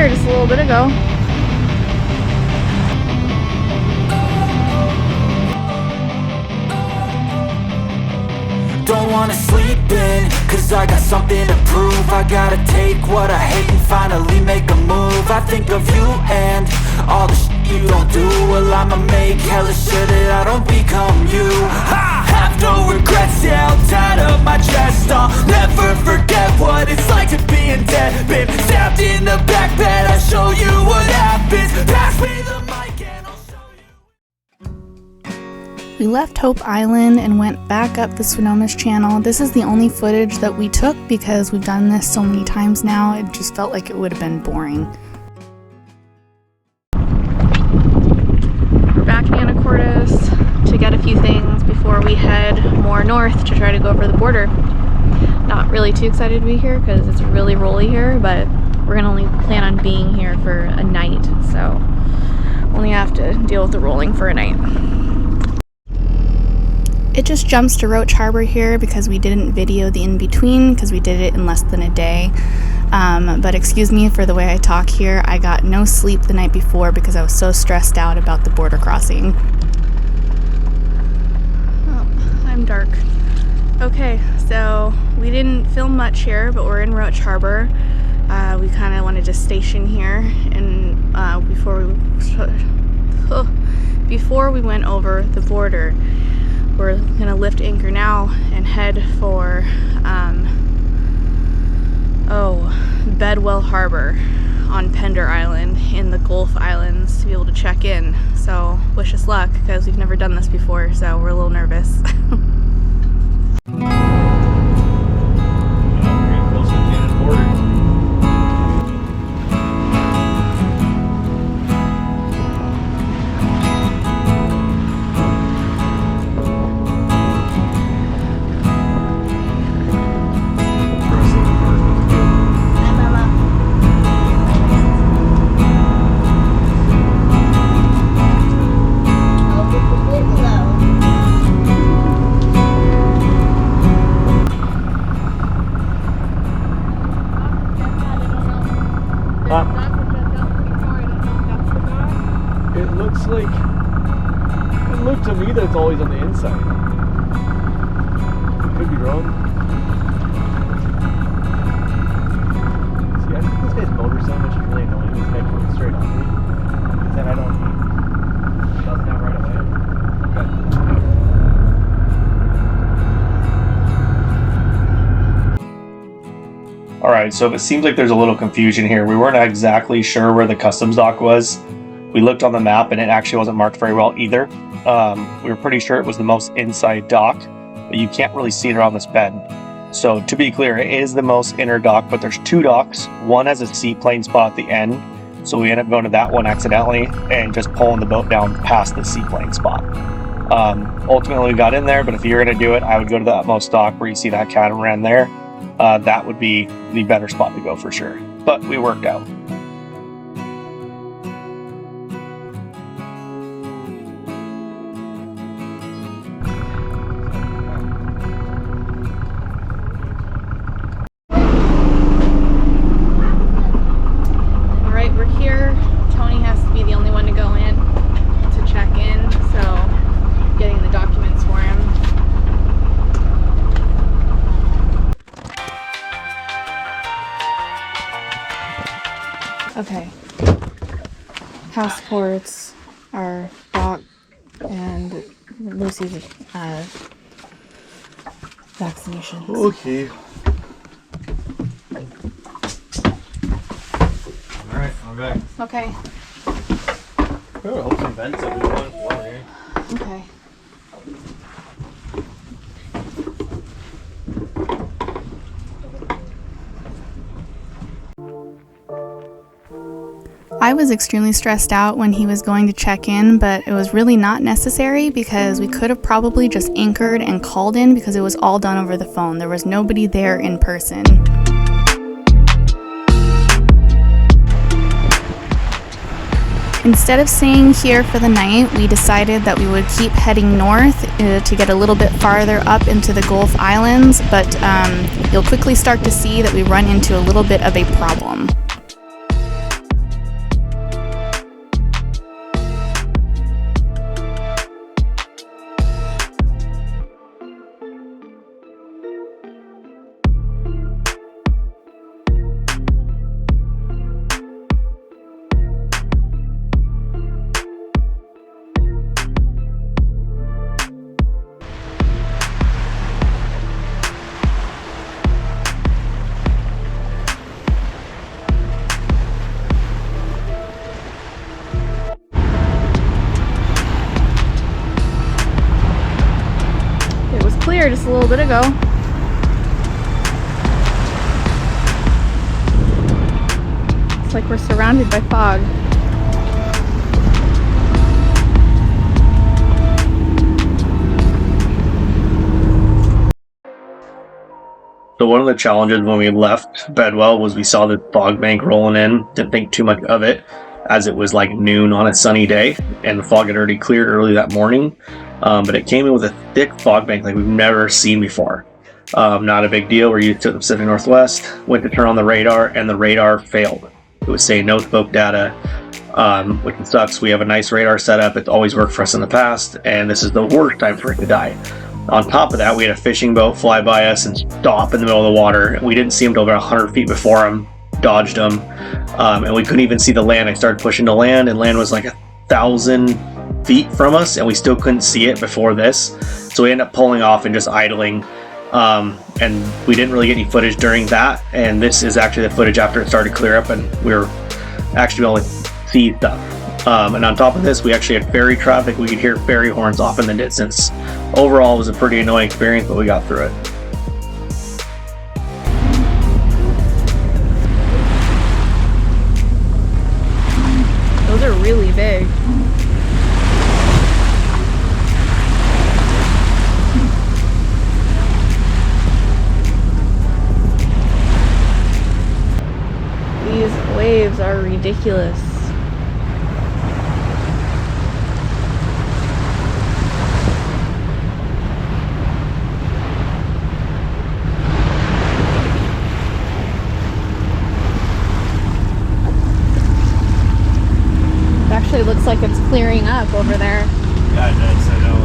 here just a little bit ago. Don't wanna sleep in, cause I got something to prove. I gotta take what I hate and finally make a move. I think of you and all the shit you don't do. Well, I'ma make hella sure that I don't become you. I have no regrets, yeah, I'll tie up my chest. I'll never forget what it's like to be in debt. Been stabbed in the back bed, I'll show you what happens. Pass me the mic and I'll show you. We left Hope Island and went back up the Swinomis Channel. This is the only footage that we took because we've done this so many times now. It just felt like it would have been boring. We're back in Anacortes to get a few things before we head more north to try to go over the border. Not really too excited to be here because it's really rolly here, but we're gonna only plan on being here for a night, so only have to deal with the rolling for a night. It just jumps to Roach Harbor here because we didn't video the in-between because we did it in less than a day. But excuse me for the way I talk here. I got no sleep the night before because I was so stressed out about the border crossing. Oh, I'm dark. Okay, so we didn't film much here, but we're in Roach Harbor. We kind of wanted to station here and before we went over the border. We're gonna lift anchor now and head for Bedwell Harbor on Pender Island in the Gulf Islands to be able to check in. So wish us luck because we've never done this before, so we're a little nervous. It looked to me that it's always on the inside. Could be wrong. See, I think this guy's motor so much is really annoying. This guy coming straight on me. Because then I don't need. He doesn't have right away. Okay. Alright, so it seems like there's a little confusion here. We weren't exactly sure where the customs dock was. We looked on the map and it actually wasn't marked very well either. We were pretty sure it was the most inside dock, but you can't really see it around this bend. So to be clear, it is the most inner dock, but there's two docks. One has a seaplane spot at the end, so we ended up going to that one accidentally and just pulling the boat down past the seaplane spot. Ultimately we got in there, but if you're gonna do it, I would go to the utmost dock where you see that catamaran there. That would be the better spot to go for sure, but we worked out. Okay, passports, our doc, and Lucy's vaccinations. Okay. Alright, I'm back. Okay. Oh, hope some vents that we want water here. Okay. I was extremely stressed out when he was going to check in, but it was really not necessary because we could have probably just anchored and called in because it was all done over the phone. There was nobody there in person. Instead of staying here for the night, we decided that we would keep heading north to get a little bit farther up into the Gulf Islands, but you'll quickly start to see that we run into a little bit of a problem. here just a little bit ago. It's like we're surrounded by fog. So one of the challenges when we left Bedwell was we saw the fog bank rolling in. Didn't think too much of it, as it was like noon on a sunny day, and the fog had already cleared early that morning. But it came in with a thick fog bank like we've never seen before. Not a big deal. We're used to the Pacific Northwest. Went to turn on the radar, and the radar failed. It was saying no smoke data, which sucks. We have a nice radar setup. It's always worked for us in the past, and this is the worst time for it to die. On top of that, we had a fishing boat fly by us and stop in the middle of the water. We didn't see him till about 100 feet before him, dodged him, and we couldn't even see the land. I started pushing to land, and land was like 1,000 feet from us, and we still couldn't see it before this. So we ended up pulling off and just idling, and we didn't really get any footage during that. And this is actually the footage after it started to clear up, and we were actually able to see stuff. And on top of this, we actually had ferry traffic. We could hear ferry horns off in the distance. Overall, it was a pretty annoying experience, but we got through it. Those are really big. These waves are ridiculous. It looks like it's clearing up over there. Yeah, it does. I know.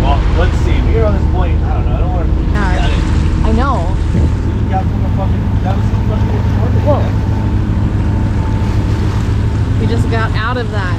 Well, let's see. We're on this point. I don't know. I don't want to. I know. You got from a fucking. That was fucking. Whoa. We just got out of that.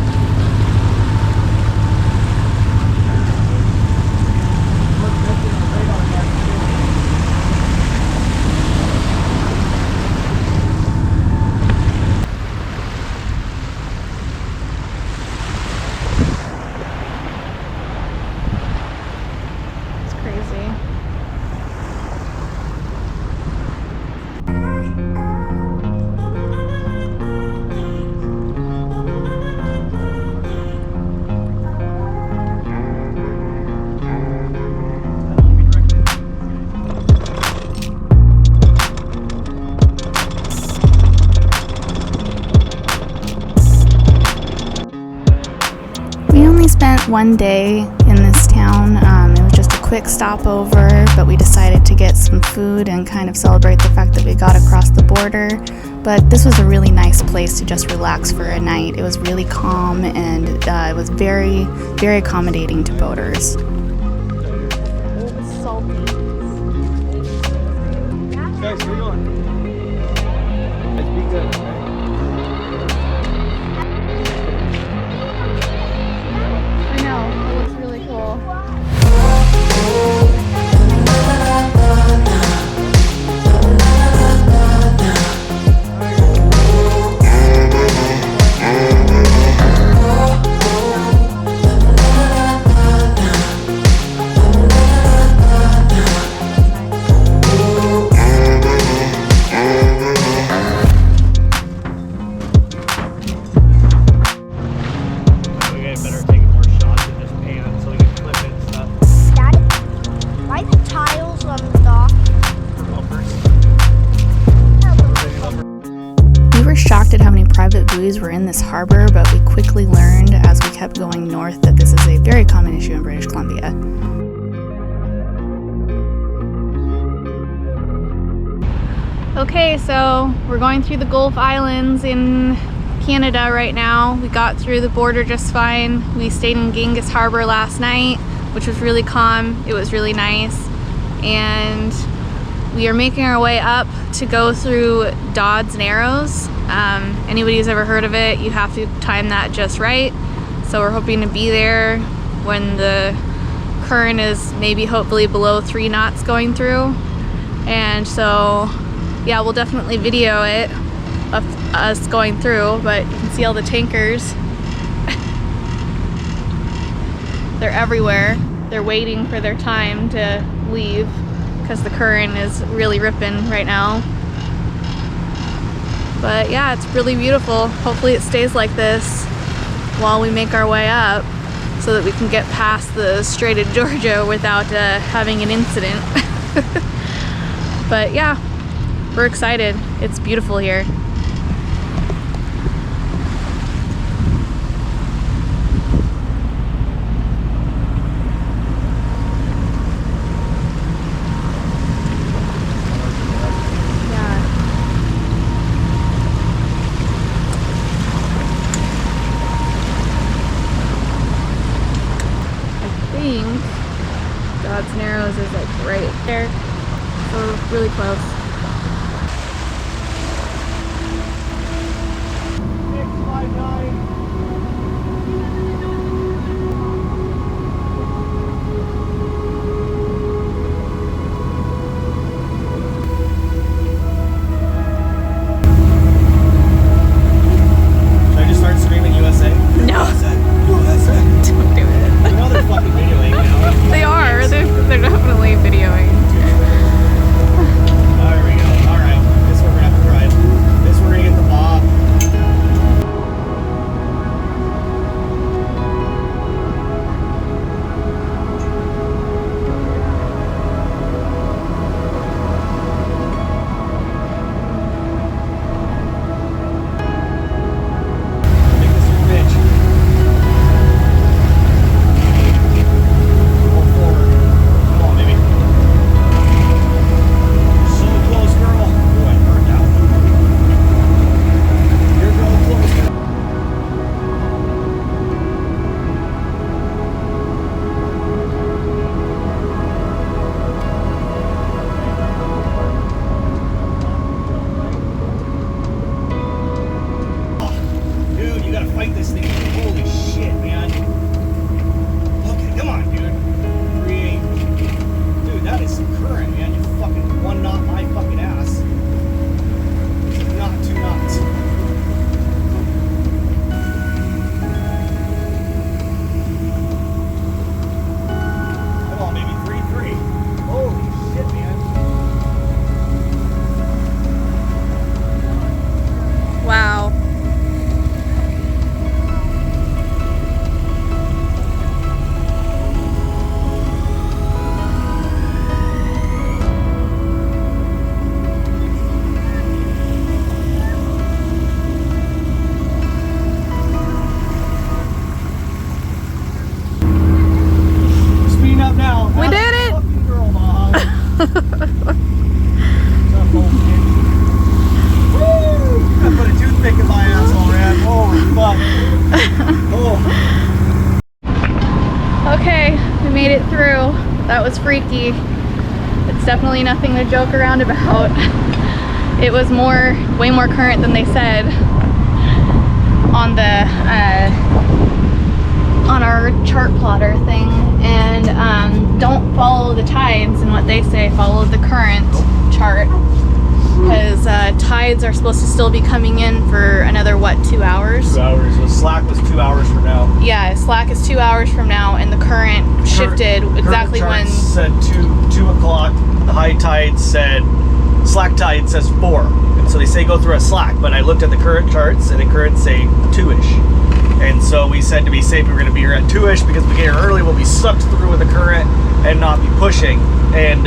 Spent one day in this town. It was just a quick stopover, but we decided to get some food and kind of celebrate the fact that we got across the border. But this was a really nice place to just relax for a night. It was really calm, and it was very, very accommodating to boaters. It's salty. Guys, where are you going? Let's be good, okay? It looks really cool. Shocked at how many private buoys were in this harbor, but we quickly learned as we kept going north that this is a very common issue in British Columbia. Okay, so we're going through the Gulf Islands in Canada right now. We got through the border just fine. We stayed in Genghis Harbor last night, which was really calm. It was really nice. And we are making our way up to go through Dodd Narrows. Anybody who's ever heard of it, you have to time that just right. So we're hoping to be there when the current is maybe hopefully below 3 knots going through. And so yeah, we'll definitely video it of us going through, but you can see all the tankers. They're everywhere. They're waiting for their time to leave because the current is really ripping right now. But yeah, it's really beautiful. Hopefully it stays like this while we make our way up so that we can get past the Strait of Georgia without having an incident. But yeah, we're excited. It's beautiful here. Dodd Narrows is like right there, so really close. Should I just start screaming USA? No. USA. Don't do it. You know they're fucking videoing now. They are. They're definitely videoing. Oh, here we go. Alright. This one we're gonna have to drive. This one we're gonna get the bob. Make this your bitch. Roll forward. Come on, baby. So close, girl. Boy, it burned out. Here, girl, close. Dude, you gotta fight this thing. Holy shit, man. Okay, come on, dude. 3-8. Dude, that is some current, man. You fucking one knot my fucking ass. This is not 2 knots. Come on, baby. 3-3. Holy shit, man. Wow. Speeding up now. We did it! Fucking girl, Mom. What's up, old kid? Woo! I put a toothpick in my asshole, man. Holy fuck. Oh. Okay, we made it through. That was freaky. It's definitely nothing to joke around about. It was way more current than they said on the on our chart plotter thing. And don't follow the tides and what they say. Follow the current chart, because tides are supposed to still be coming in for another, what, 2 hours? 2 hours. The slack was 2 hours from now. Yeah, slack is 2 hours from now, and the current shifted exactly when. Said 2 o'clock. The high tide said, slack tide says 4, and so they say go through a slack. But I looked at the current charts, and the current say 2ish. And so we said to be safe, we're going to be here at 2ish, because if we get here early, we'll be sucked through with the current and not be pushing. And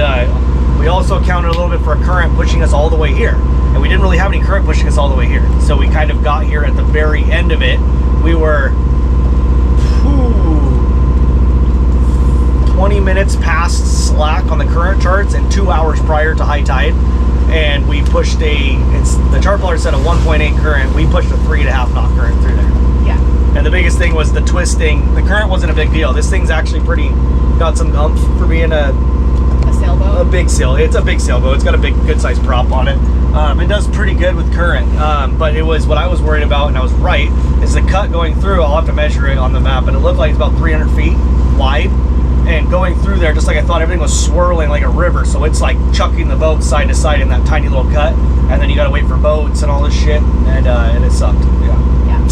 we also counted a little bit for a current pushing us all the way here. And we didn't really have any current pushing us all the way here. So we kind of got here at the very end of it. We were 20 minutes past slack on the current charts and 2 hours prior to high tide. And we pushed the chart plotter said a 1.8 current. We pushed a 3.5 knot current through there. Yeah. And the biggest thing was the twisting. The current wasn't a big deal. This thing's actually got some umph for being a Sailboat. a big sail. It's a big sailboat. It's got a good sized prop on it. It does pretty good with current. But it was what I was worried about, and I was right, is the cut going through. I'll have to measure it on the map, but it looked like it's about 300 feet wide. And going through there, just like I thought, everything was swirling like a river. So it's like chucking the boat side to side in that tiny little cut. And then you gotta wait for boats and all this shit. And it sucked. Yeah. Yeah.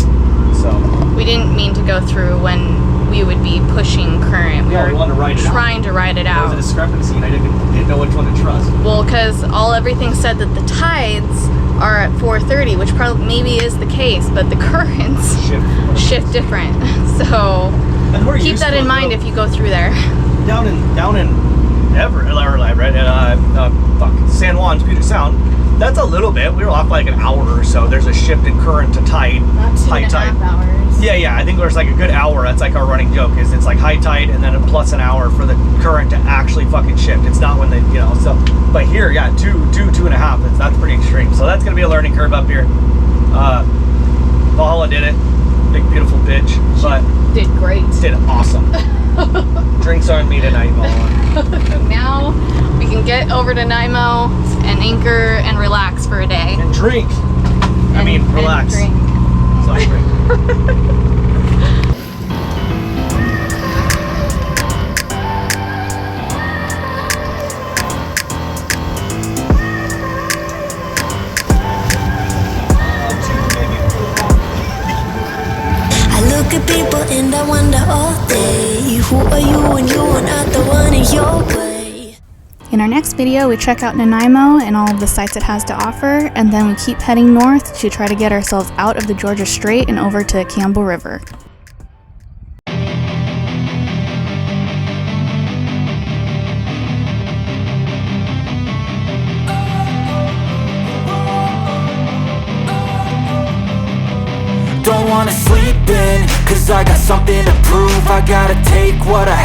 So We didn't mean to go through when we would be pushing current. We Yeah, were we wanted to ride it out. trying to ride it There was a out. discrepancy, and I didn't know which one to trust. Well, because everything said that the tides are at 4:30, which probably maybe is the case, but the currents shift different. So And we're keep used that to in it, mind though. if you go through there. Down in Everett, right? San Juan's Puget Sound. That's a little bit. We were off like an hour or so. There's a shift in current to tide. Not high tide. hours. Yeah. I think there's like a good hour. That's like our running joke. Is it's like high tide and then a plus an hour for the current to actually fucking shift. It's not when they, So, but here, yeah, two and a half. That's pretty extreme. So that's gonna be a learning curve up here. Valhalla did it. Big beautiful bitch. But Did great. did awesome. Drinks on me tonight, Valhalla. Now we can get over to Nanaimo and anchor and relax for a day. And drink. Relax. And drink. So I drink. I look at people and I wonder all day, who are you and you are not the one in your way. In our next video, we check out Nanaimo and all of the sights it has to offer, and then we keep heading north to try to get ourselves out of the Georgia Strait and over to Campbell River. Don't wanna sleep in, cause I got something to prove. I gotta take what I